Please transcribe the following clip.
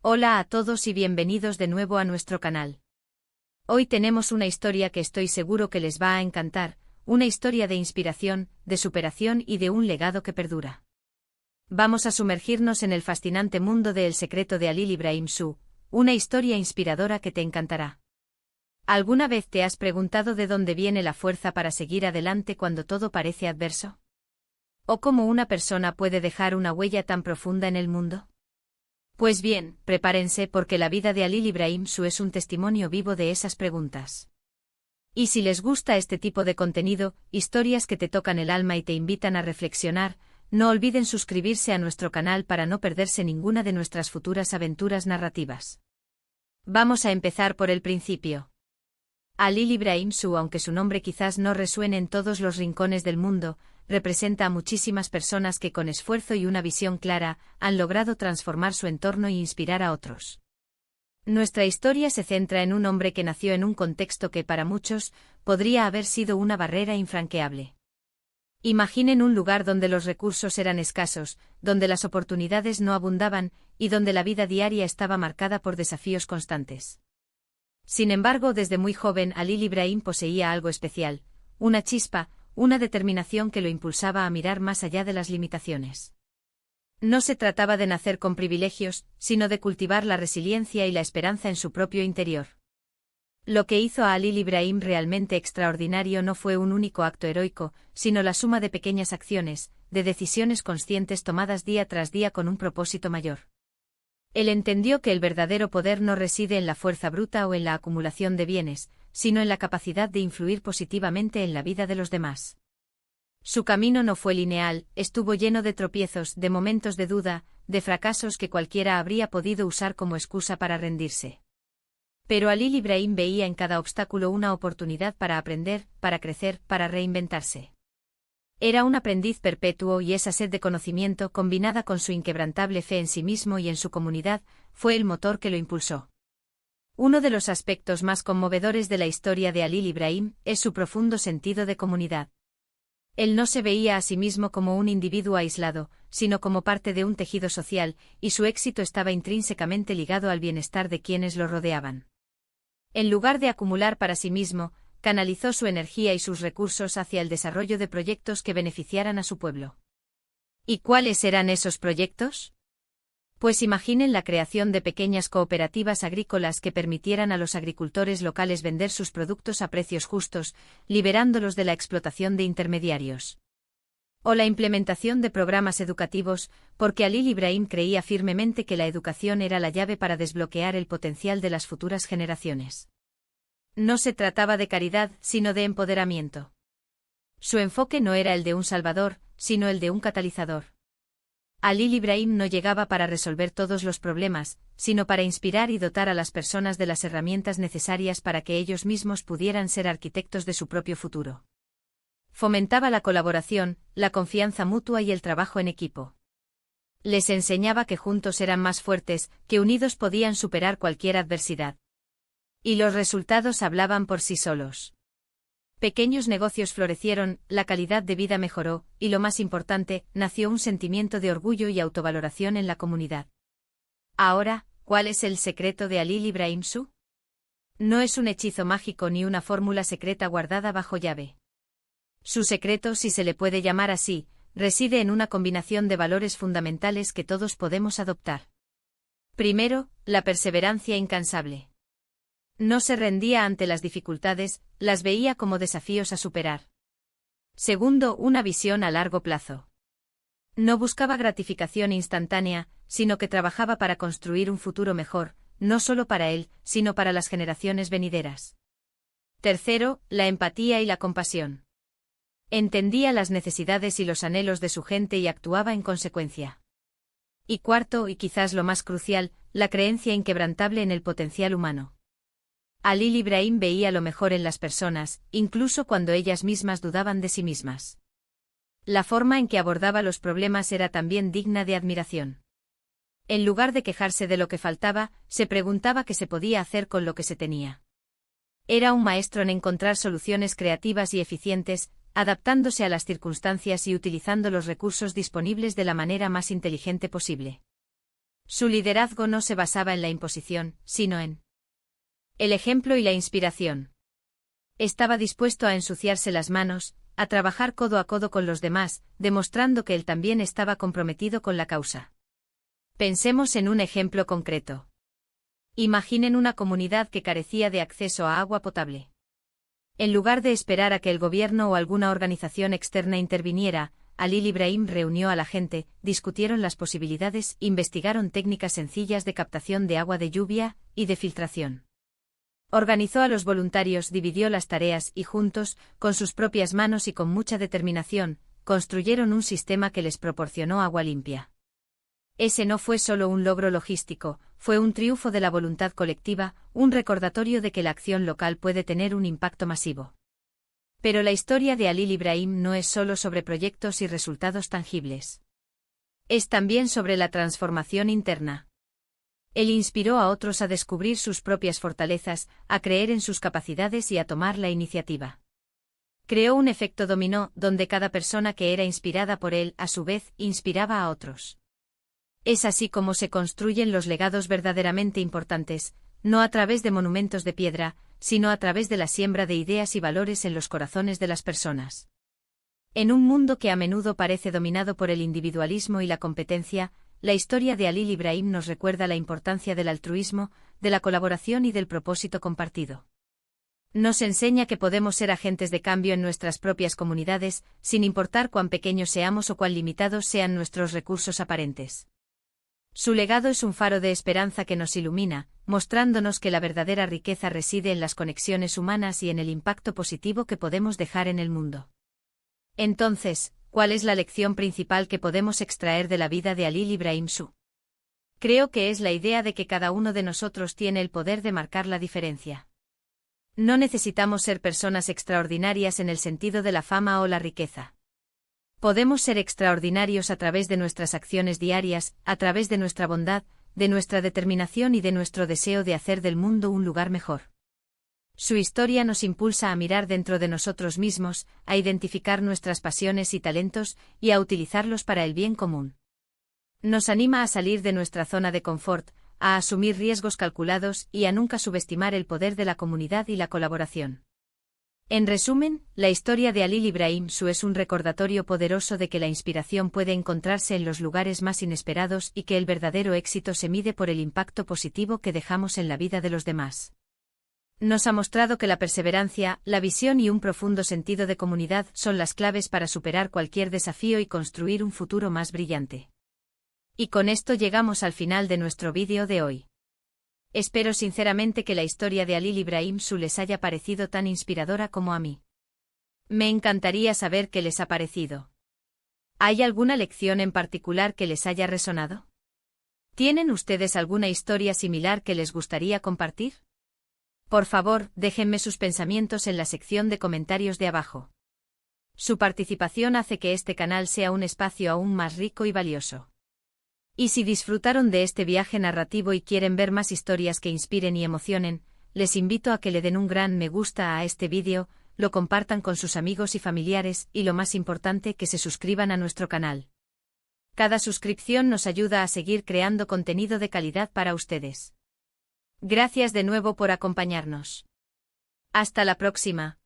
Hola a todos y bienvenidos de nuevo a nuestro canal. Hoy tenemos una historia que estoy seguro que les va a encantar, una historia de inspiración, de superación y de un legado que perdura. Vamos a sumergirnos en el fascinante mundo de El secreto de Halil Ibrahim Su, una historia inspiradora que te encantará. ¿Alguna vez te has preguntado de dónde viene la fuerza para seguir adelante cuando todo parece adverso? ¿O cómo una persona puede dejar una huella tan profunda en el mundo? Pues bien, prepárense porque la vida de Halil Ibrahim Su es un testimonio vivo de esas preguntas. Y si les gusta este tipo de contenido, historias que te tocan el alma y te invitan a reflexionar, no olviden suscribirse a nuestro canal para no perderse ninguna de nuestras futuras aventuras narrativas. Vamos a empezar por el principio. Halil Ibrahim Su, aunque su nombre quizás no resuene en todos los rincones del mundo, representa a muchísimas personas que con esfuerzo y una visión clara, han logrado transformar su entorno e inspirar a otros. Nuestra historia se centra en un hombre que nació en un contexto que para muchos, podría haber sido una barrera infranqueable. Imaginen un lugar donde los recursos eran escasos, donde las oportunidades no abundaban, y donde la vida diaria estaba marcada por desafíos constantes. Sin embargo, desde muy joven Halil Ibrahim poseía algo especial, una chispa, una determinación que lo impulsaba a mirar más allá de las limitaciones. No se trataba de nacer con privilegios, sino de cultivar la resiliencia y la esperanza en su propio interior. Lo que hizo a Halil Ibrahim realmente extraordinario no fue un único acto heroico, sino la suma de pequeñas acciones, de decisiones conscientes tomadas día tras día con un propósito mayor. Él entendió que el verdadero poder no reside en la fuerza bruta o en la acumulación de bienes, sino en la capacidad de influir positivamente en la vida de los demás. Su camino no fue lineal, estuvo lleno de tropiezos, de momentos de duda, de fracasos que cualquiera habría podido usar como excusa para rendirse. Pero Halil Ibrahim veía en cada obstáculo una oportunidad para aprender, para crecer, para reinventarse. Era un aprendiz perpetuo y esa sed de conocimiento, combinada con su inquebrantable fe en sí mismo y en su comunidad, fue el motor que lo impulsó. Uno de los aspectos más conmovedores de la historia de Halil Ibrahim es su profundo sentido de comunidad. Él no se veía a sí mismo como un individuo aislado, sino como parte de un tejido social, y su éxito estaba intrínsecamente ligado al bienestar de quienes lo rodeaban. En lugar de acumular para sí mismo, canalizó su energía y sus recursos hacia el desarrollo de proyectos que beneficiaran a su pueblo. ¿Y cuáles eran esos proyectos? Pues imaginen la creación de pequeñas cooperativas agrícolas que permitieran a los agricultores locales vender sus productos a precios justos, liberándolos de la explotación de intermediarios. O la implementación de programas educativos, porque Halil Ibrahim creía firmemente que la educación era la llave para desbloquear el potencial de las futuras generaciones. No se trataba de caridad, sino de empoderamiento. Su enfoque no era el de un salvador, sino el de un catalizador. Halil Ibrahim no llegaba para resolver todos los problemas, sino para inspirar y dotar a las personas de las herramientas necesarias para que ellos mismos pudieran ser arquitectos de su propio futuro. Fomentaba la colaboración, la confianza mutua y el trabajo en equipo. Les enseñaba que juntos eran más fuertes, que unidos podían superar cualquier adversidad. Y los resultados hablaban por sí solos. Pequeños negocios florecieron, la calidad de vida mejoró, y lo más importante, nació un sentimiento de orgullo y autovaloración en la comunidad. Ahora, ¿cuál es el secreto de Halil Ibrahim Su? No es un hechizo mágico ni una fórmula secreta guardada bajo llave. Su secreto, si se le puede llamar así, reside en una combinación de valores fundamentales que todos podemos adoptar. Primero, la perseverancia incansable. No se rendía ante las dificultades, las veía como desafíos a superar. Segundo, una visión a largo plazo. No buscaba gratificación instantánea, sino que trabajaba para construir un futuro mejor, no solo para él, sino para las generaciones venideras. Tercero, la empatía y la compasión. Entendía las necesidades y los anhelos de su gente y actuaba en consecuencia. Y cuarto, y quizás lo más crucial, la creencia inquebrantable en el potencial humano. Halil Ibrahim veía lo mejor en las personas, incluso cuando ellas mismas dudaban de sí mismas. La forma en que abordaba los problemas era también digna de admiración. En lugar de quejarse de lo que faltaba, se preguntaba qué se podía hacer con lo que se tenía. Era un maestro en encontrar soluciones creativas y eficientes, adaptándose a las circunstancias y utilizando los recursos disponibles de la manera más inteligente posible. Su liderazgo no se basaba en la imposición, sino en el ejemplo y la inspiración. Estaba dispuesto a ensuciarse las manos, a trabajar codo a codo con los demás, demostrando que él también estaba comprometido con la causa. Pensemos en un ejemplo concreto. Imaginen una comunidad que carecía de acceso a agua potable. En lugar de esperar a que el gobierno o alguna organización externa interviniera, Halil Ibrahim reunió a la gente, discutieron las posibilidades, investigaron técnicas sencillas de captación de agua de lluvia y de filtración. Organizó a los voluntarios, dividió las tareas y juntos, con sus propias manos y con mucha determinación, construyeron un sistema que les proporcionó agua limpia. Ese no fue solo un logro logístico, fue un triunfo de la voluntad colectiva, un recordatorio de que la acción local puede tener un impacto masivo. Pero la historia de Halil Ibrahim no es solo sobre proyectos y resultados tangibles. Es también sobre la transformación interna. Él inspiró a otros a descubrir sus propias fortalezas, a creer en sus capacidades y a tomar la iniciativa. Creó un efecto dominó, donde cada persona que era inspirada por él, a su vez, inspiraba a otros. Es así como se construyen los legados verdaderamente importantes, no a través de monumentos de piedra, sino a través de la siembra de ideas y valores en los corazones de las personas. En un mundo que a menudo parece dominado por el individualismo y la competencia, la historia de Halil Ibrahim nos recuerda la importancia del altruismo, de la colaboración y del propósito compartido. Nos enseña que podemos ser agentes de cambio en nuestras propias comunidades, sin importar cuán pequeños seamos o cuán limitados sean nuestros recursos aparentes. Su legado es un faro de esperanza que nos ilumina, mostrándonos que la verdadera riqueza reside en las conexiones humanas y en el impacto positivo que podemos dejar en el mundo. Entonces, ¿cuál es la lección principal que podemos extraer de la vida de Halil Ibrahim Su? Creo que es la idea de que cada uno de nosotros tiene el poder de marcar la diferencia. No necesitamos ser personas extraordinarias en el sentido de la fama o la riqueza. Podemos ser extraordinarios a través de nuestras acciones diarias, a través de nuestra bondad, de nuestra determinación y de nuestro deseo de hacer del mundo un lugar mejor. Su historia nos impulsa a mirar dentro de nosotros mismos, a identificar nuestras pasiones y talentos, y a utilizarlos para el bien común. Nos anima a salir de nuestra zona de confort, a asumir riesgos calculados y a nunca subestimar el poder de la comunidad y la colaboración. En resumen, la historia de Halil Ibrahim Su es un recordatorio poderoso de que la inspiración puede encontrarse en los lugares más inesperados y que el verdadero éxito se mide por el impacto positivo que dejamos en la vida de los demás. Nos ha mostrado que la perseverancia, la visión y un profundo sentido de comunidad son las claves para superar cualquier desafío y construir un futuro más brillante. Y con esto llegamos al final de nuestro vídeo de hoy. Espero sinceramente que la historia de Halil Ibrahim Su les haya parecido tan inspiradora como a mí. Me encantaría saber qué les ha parecido. ¿Hay alguna lección en particular que les haya resonado? ¿Tienen ustedes alguna historia similar que les gustaría compartir? Por favor, déjenme sus pensamientos en la sección de comentarios de abajo. Su participación hace que este canal sea un espacio aún más rico y valioso. Y si disfrutaron de este viaje narrativo y quieren ver más historias que inspiren y emocionen, les invito a que le den un gran me gusta a este vídeo, lo compartan con sus amigos y familiares y lo más importante, que se suscriban a nuestro canal. Cada suscripción nos ayuda a seguir creando contenido de calidad para ustedes. Gracias de nuevo por acompañarnos. Hasta la próxima.